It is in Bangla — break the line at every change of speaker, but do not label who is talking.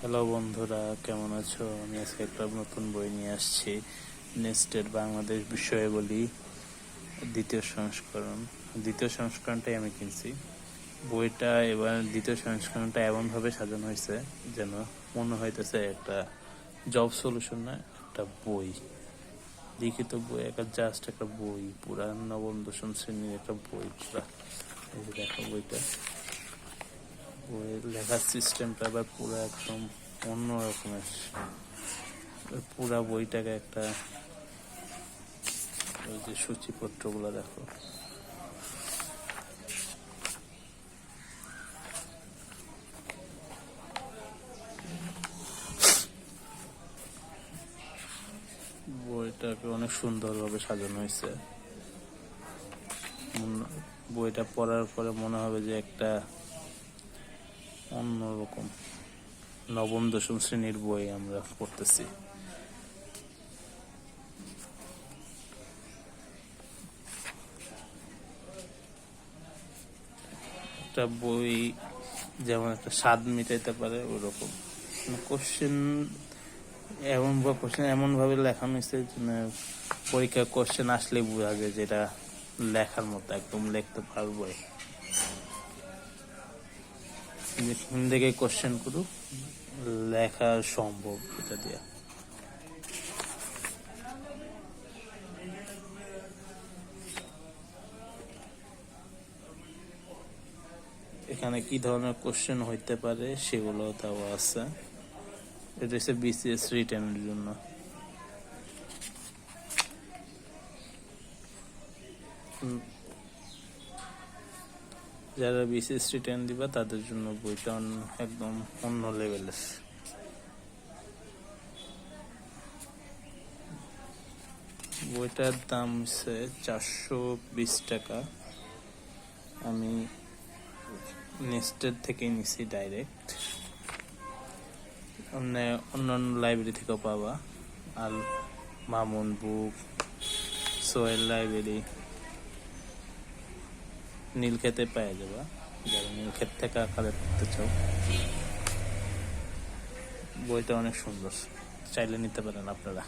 হ্যালো বন্ধুরা, কেমন আছো? আমি আজকে একটা নতুন বই নিয়ে আসছি। নেস্টেড বাংলাদেশ বিষয়াবলী দ্বিতীয় সংস্করণটাই আমি কিনছি। বইটা এবার দ্বিতীয় সংস্করণটা এমনভাবে সাজানো হয়েছে যেন মনে হইতেছে একটা জব সলিউশন না, একটা বই, লিখিত বই, জাস্ট একটা বই, পুরা নবম দশম শ্রেণীর একটা বই। পুরা এই যে দেখো বইটা, বইয়ের লেখার সিস্টেমটা আবার পুরো একদম অন্য রকমের। পুরা বইটাকে একটা, ওই যে সূচিপত্রগুলো দেখো, বইটাকে অনেক সুন্দরভাবে সাজানো হয়েছে। বইটা পড়ার পরে মনে হবে যে একটা অন্যরকম নবম দশম শ্রেণীর বই আমরা পড়তেছি। একটা বই যেমন একটা স্বাদ মিটাইতে পারে ওইরকম কোশ্চেন, এমন ভাবে লেখানো হয়েছে পরীক্ষার কোশ্চেন আসলে বোঝা যায় যেটা লেখার মতো, একদম লিখতে পারবো। যেখান থেকে কোশ্চেন করুক, লেখা সম্ভব এটা দিয়ে। এখানে কি ধরনের কোশ্চেন হইতে পারে সেগুলো দেওয়া আছে। এটা হচ্ছে বিসিএস রিটেনের জন্য। যারা বিসিএস রিটেন দিবা তাদের জন্য বইটা একদম অন্য লেভেলের। বইটার দাম হচ্ছে 420 টাকা। আমি নেস্টেড থেকে নিছি ডাইরেক্ট, অন্যান্য লাইব্রেরি থেকেও পাবা। আর মামুন বুক, সোহেল লাইব্রেরি, নীলক্ষেতে পাওয়া যাবা যারা নীলক্ষেত থেকে আকারে পড়তে চাও। বইটা অনেক সুন্দর, চাইলে নিতে পারেন আপনারা।